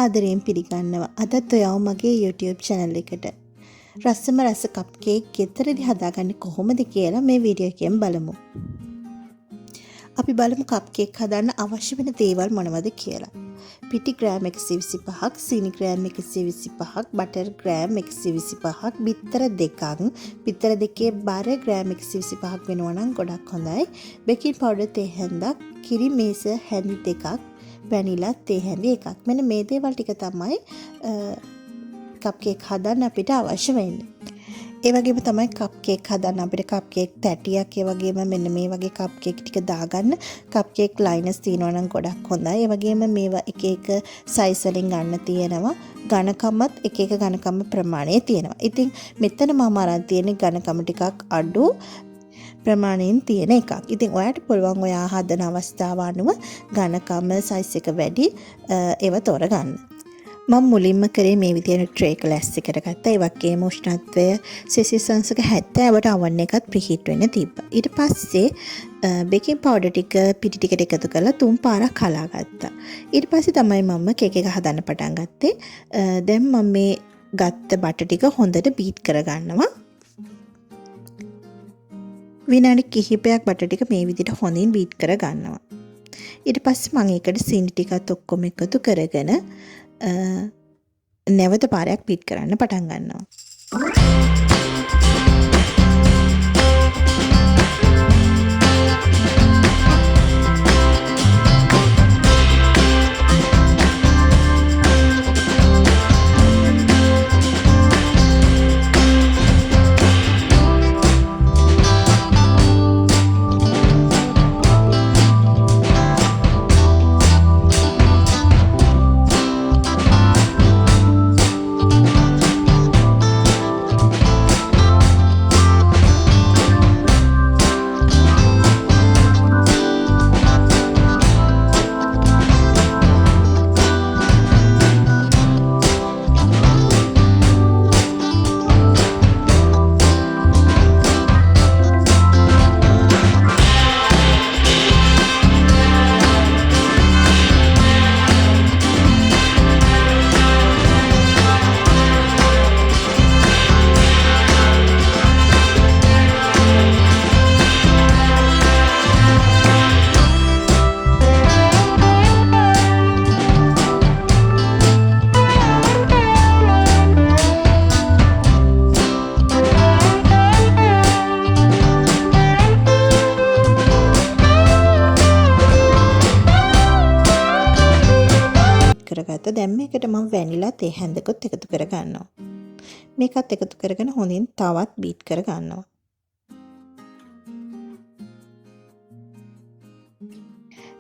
ආදරයෙන් පිළිගන්නවා. අදත් ඔයාව මගේ YouTube channel එකට. රසම රස කප් කේක් ගෙදරදී හදාගන්නේ කොහොමද කියලා මේ වීඩියෝ එකෙන් බලමු. අපි බලමු කප් කේක් හදන්න අවශ්‍ය වෙන දේවල් මොනවද කියලා. පිටි ග්‍රෑම් 125ක්, සීනි ග්‍රෑම් 125ක්, බටර් ග්‍රෑම් 125ක්, බිත්තර දෙකක්, බිත්තර දෙකේ බර ග්‍රෑම් 125ක් වෙනවා නම් ගොඩක් හොඳයි. බේකින් පවුඩර් තේ හැන්දක්, කිරි මේස හැඳි දෙකක්, වැනිලා තේ හැඳි එකක්. මෙන්න මේ දේවල් ටික තමයි කප් කේක් හදන්න අපිට අවශ්‍ය වෙන්නේ. ඒ වගේම තමයි කප් කේක් හදන්න අපිට කප් කේක් තැටියක්, ඒ වගේම මෙන්න මේ වගේ කප් කේක් ටික දාගන්න කප් කේක් ලයිනස් තියෙනවා නම් ගොඩක් හොඳයි. ඒ වගේම මේවා එක එක සයිස් වලින් ගන්න තියෙනවා. ඝනකමත් එක එක ඝනකම ප්‍රමාණය තියෙනවා. ඉතින් මෙතන මම අරන් තියෙන්නේ ඝනකම ටිකක් අඩු ප්‍රමාණයෙන් තියෙන එකක්. ඉතින් ඔයාලට පුළුවන් ඔයා හදන අවස්ථාව අනුව ඝනකම සයිස් එක වැඩි ඒව තෝරගන්න. මම මුලින්ම කරේ මේ විදිහට ට්‍රේ එක ලැස්ති කරගත්තා. ඒ වගේම උෂ්ණත්වය සෙල්සියස් අංශක 70ට oven එකත් ප්‍රීහීට් වෙන්න තිබ්බා. ඊට පස්සේ බේකින් පවුඩර් ටික පිටි ටිකට එකතු කරලා 3 පාරක් කලා ගත්තා. ඊට පස්සේ තමයි මම කේක් එක හදන්න පටන් ගත්තේ. දැන් මම මේ ගත්ත බටර් ටික හොඳට බීට් කරගන්නවා. විනාඩි කිහිපයක් බටර් ටික මේ විදිහට හොඳින් බීට් කරගන්නවා. ඊට පස්සේ මම ඒකට සීනි ටිකත් ඔක්කොම එකතු කරගෙන නැවත පාරයක් බීට් කරන්න පටන් ගන්නවා. කරගත්තා. දැන් මේකට මම වැනිලා තේ හැන්දකුත් එකතු කර ගන්නවා. මේකත් එකතු කරගෙන හොඳින් තවත් බීට් කර ගන්නවා.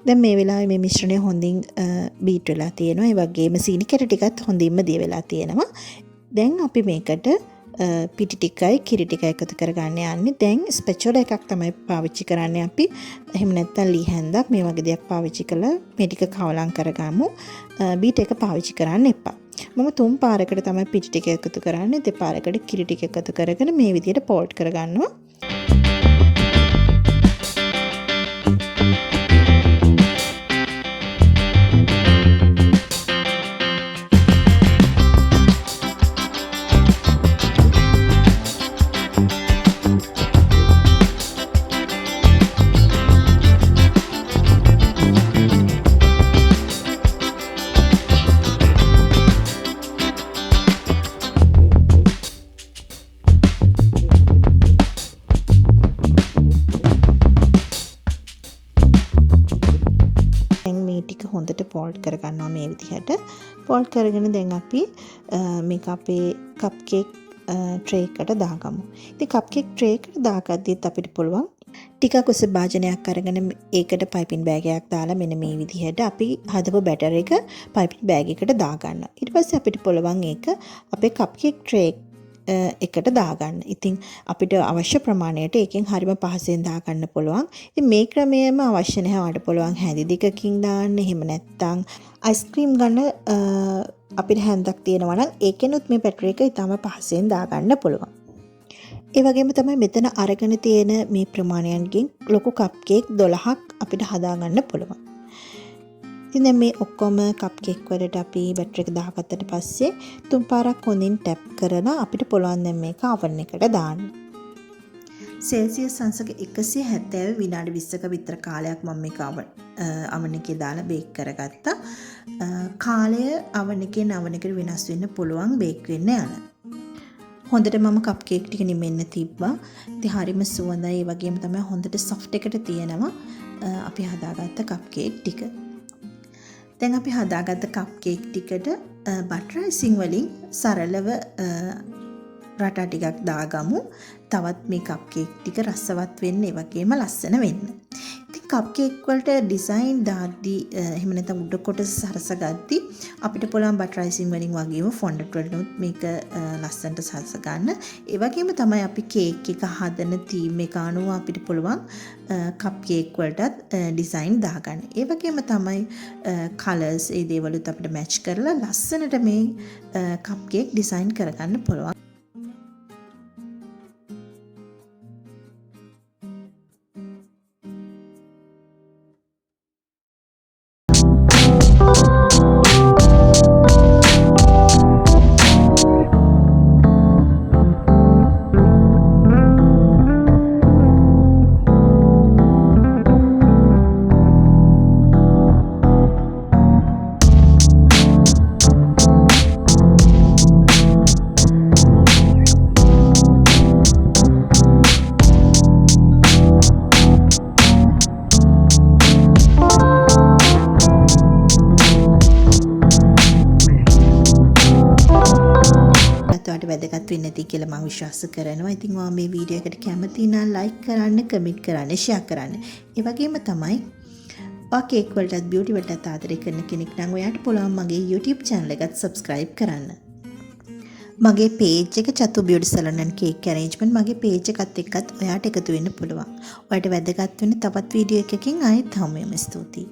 දැන් මේ වෙලාවේ මේ මිශ්‍රණය හොඳින් බීට් වෙලා තියෙනවා. ඒ වගේම සීනි කෙර ටිකත් හොඳින්ම දිය වෙලා තියෙනවා. දැන් අපි මේකට පිටි ටිකයි කිරි ටිකයි එකතු කරගන්න යන්නේ. දැන් ස්පැචුලා එකක් තමයි පාවිච්චි කරන්නේ අපි. එහෙම නැත්නම් ලී හැන්දක් මේ වගේ දෙයක් පාවිච්චි කළා මේ ටික කවලම් කරගමු. බීට් එක පාවිච්චි කරන්න එපා. මම 3 පාරකට තමයි පිටි ටික එකතු කරන්නේ. දෙපාරකට කිරි ටික එකතු කරගෙන මේ විදිහට පෝල්ට් කරගන්නවා. ටික හොඳට පෝල්ට් කරගන්නවා මේ විදිහට. පෝල්ට් කරගෙන දැන් අපි මේක අපේ කප් කේක් ට්‍රේ එකට දාගමු. ඉතින් කප් කේක් ට්‍රේ එකට දාගද්දිත් අපිට පුළුවන් ටිකක් උස භාජනයක් අරගෙන ඒකට පයිපින් බෑග් එකක් දාලා මෙන්න මේ විදිහට අපි හදපු බැටර් එක පයිපින් බෑග් එකට දාගන්න. ඊට පස්සේ අපිට පුළුවන් ඒක අපේ කප් කේක් ට්‍රේ එකට දාගන්න. ඉතින් අපිට අවශ්‍ය ප්‍රමාණයට ඒකෙන් හරිම පහසෙන් දාගන්න පුළුවන්. ඉතින් මේ ක්‍රමයේම අවශ්‍ය නැහැ වඩ පුළුවන් හැඳි දෙකකින් දාන්න. එහෙම නැත්නම් අයිස්ක්‍රීම් ගන්න අපිට හැන්දක් තියෙනවා නම් ඒකෙනුත් මේ බැටර් එක ඊටම පහසෙන් දාගන්න පුළුවන්. ඒ වගේම තමයි මෙතන අරගෙන තියෙන මේ ප්‍රමාණයන්ගෙන් ලොකු කප් කේක් 12ක් අපිට හදාගන්න පුළුවන්. ඉතින් දැන් මේ ඔක්කොම කප් කේක් වලට අපි බැටර් එක දාගත්තට පස්සේ තුන් පාරක් හොඳින් ටැප් කරලා අපිට පුළුවන් දැන් මේක oven එකට දාන්න. සෙල්සියස් අංශක 170 විනාඩි 20ක විතර කාලයක් මම මේක oven එකේ දාලා බේක් කරගත්තා. කාලය oven එකෙන් oven එකට වෙනස් වෙන්න පුළුවන් බේක් වෙන්න යන. හොඳට මම කප් කේක් ටික නිමෙන්න තිබ්බා. ඉතින් හරිම සුවඳයි. ඒ වගේම තමයි හොඳට සොෆ්ට් එකට තියෙනවා අපි හදාගත්ත කප් කේක් ටික. දැන් අපි හදාගත්ත කප් කේක් ටිකට බටර් අයිසිං වලින් සරලව රටා ටිකක් දාගමු. තවත් මේ කප් කේක් ටික රසවත් වෙන්න ඒ වගේම ලස්සන වෙන්න. ඉතින් කප් කේක් වලට ඩිසයින් දාද්දී එහෙම නැත්නම් උඩ කොටස සරසගද්දී අපිට පුළුවන් බටර් අයිසිං වලින් වගේම ෆොන්ඩන්ට් වලින් මේක ලස්සනට සරස ගන්න. ඒ වගේම තමයි අපි කේක් එක හදන තීම් එක අනුව අපිට පුළුවන් කප් කේක් වලටත් ඩිසයින් දාගන්න. ඒ වගේම තමයි කලර්ස් ඒ දේවලුත් අපිට මැච් කරලා ලස්සනට මේ කප් කේක් ඩිසයින් කරගන්න පුළුවන්. වැදගත් වෙන්නේ නැති කියලා මම විශ්වාස කරනවා. ඉතින් ඔයා මේ වීඩියෝ එකට කැමති නම් ලයික් කරන්න, කමෙන්ට් කරන්න, ෂෙයා කරන්න. ඒ වගේම තමයි ඔයා කේක් වලටත් බියුටි වලටත් ආදරය කරන කෙනෙක් නම් ඔයාට පුළුවන් මගේ YouTube channel එකත් subscribe කරන්න. මගේ page එක චතු beauty salon and cake arrangement මගේ page එකත් එක්කත් ඔයාට එකතු වෙන්න පුළුවන්. ඔයාට වැදගත් වෙන තවත් වීඩියෝ එකකින් ආයෙත් හමු වෙමු. ස්තුතියි.